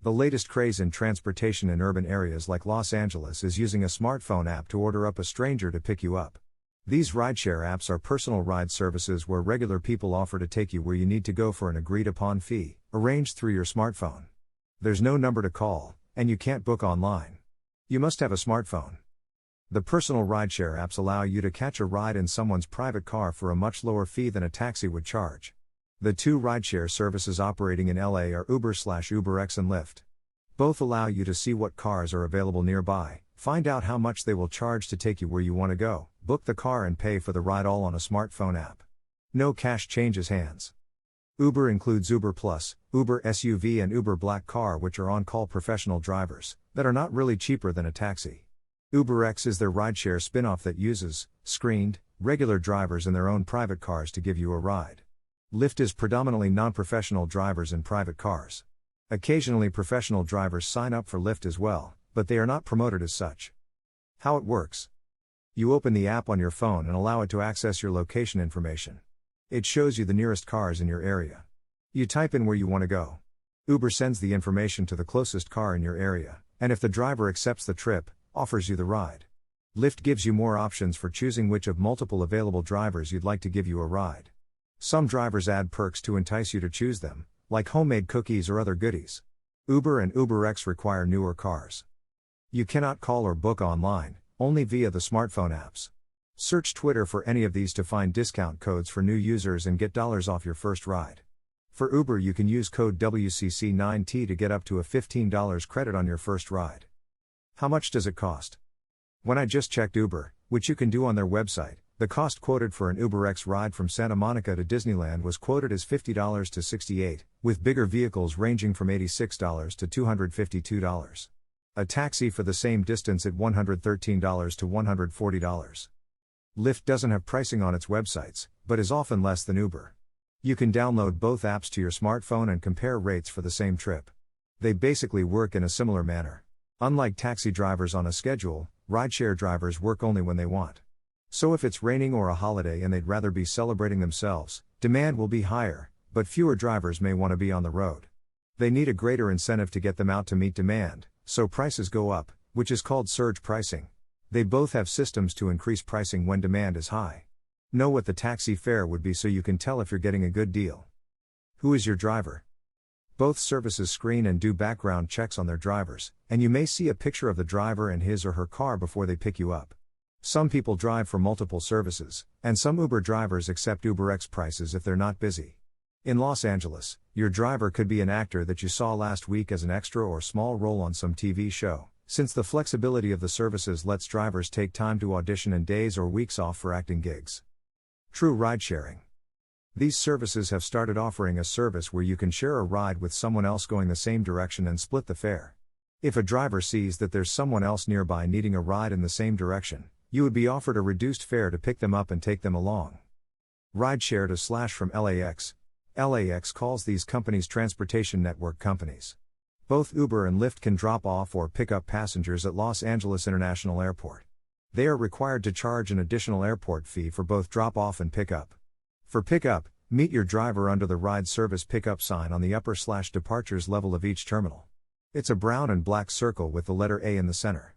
The latest craze in transportation in urban areas like Los Angeles is using a smartphone app to order up a stranger to pick you up. These rideshare apps are personal ride services where regular people offer to take you where you need to go for an agreed-upon fee, arranged through your smartphone. There's no number to call, and you can't book online. You must have a smartphone. The personal rideshare apps allow you to catch a ride in someone's private car for a much lower fee than a taxi would charge. The two rideshare services operating in LA are UberX and Lyft. Both allow you to see what cars are available nearby, find out how much they will charge to take you where you want to go, book the car and pay for the ride all on a smartphone app. No cash changes hands. Uber includes Uber Plus, Uber SUV and Uber Black Car, which are on-call professional drivers that are not really cheaper than a taxi. UberX is their rideshare spinoff that uses screened, regular drivers in their own private cars to give you a ride. Lyft is predominantly non-professional drivers in private cars. Occasionally professional drivers sign up for Lyft as well, but they are not promoted as such. How it works. You open the app on your phone and allow it to access your location information. It shows you the nearest cars in your area. You type in where you want to go. Uber sends the information to the closest car in your area, and if the driver accepts the trip, offers you the ride. Lyft gives you more options for choosing which of multiple available drivers you'd like to give you a ride. Some drivers add perks to entice you to choose them, like homemade cookies or other goodies. Uber and UberX require newer cars. You cannot call or book online, only via the smartphone apps. Search Twitter for any of these to find discount codes for new users and get dollars off your first ride. For Uber, you can use code WCC9T to get up to a $15 credit on your first ride. How much does it cost? When I just checked Uber, which you can do on their website, the cost quoted for an UberX ride from Santa Monica to Disneyland was quoted as $50 to $68, with bigger vehicles ranging from $86 to $252. A taxi for the same distance at $113 to $140. Lyft doesn't have pricing on its websites, but is often less than Uber. You can download both apps to your smartphone and compare rates for the same trip. They basically work in a similar manner. Unlike taxi drivers on a schedule, rideshare drivers work only when they want. So if it's raining or a holiday and they'd rather be celebrating themselves, demand will be higher, but fewer drivers may want to be on the road. They need a greater incentive to get them out to meet demand, so prices go up, which is called surge pricing. They both have systems to increase pricing when demand is high. Know what the taxi fare would be so you can tell if you're getting a good deal. Who is your driver? Both services screen and do background checks on their drivers, and you may see a picture of the driver and his or her car before they pick you up. Some people drive for multiple services, and some Uber drivers accept UberX prices if they're not busy. In Los Angeles, your driver could be an actor that you saw last week as an extra or small role on some TV show, since the flexibility of the services lets drivers take time to audition and days or weeks off for acting gigs. True ride sharing. These services have started offering a service where you can share a ride with someone else going the same direction and split the fare. If a driver sees that there's someone else nearby needing a ride in the same direction, you would be offered a reduced fare to pick them up and take them along. Rideshare to / from LAX. LAX calls these companies transportation network companies. Both Uber and Lyft can drop off or pick up passengers at Los Angeles International Airport. They are required to charge an additional airport fee for both drop-off and pickup. For pickup, meet your driver under the ride service pickup sign on the upper / departures level of each terminal. It's a brown and black circle with the letter A in the center.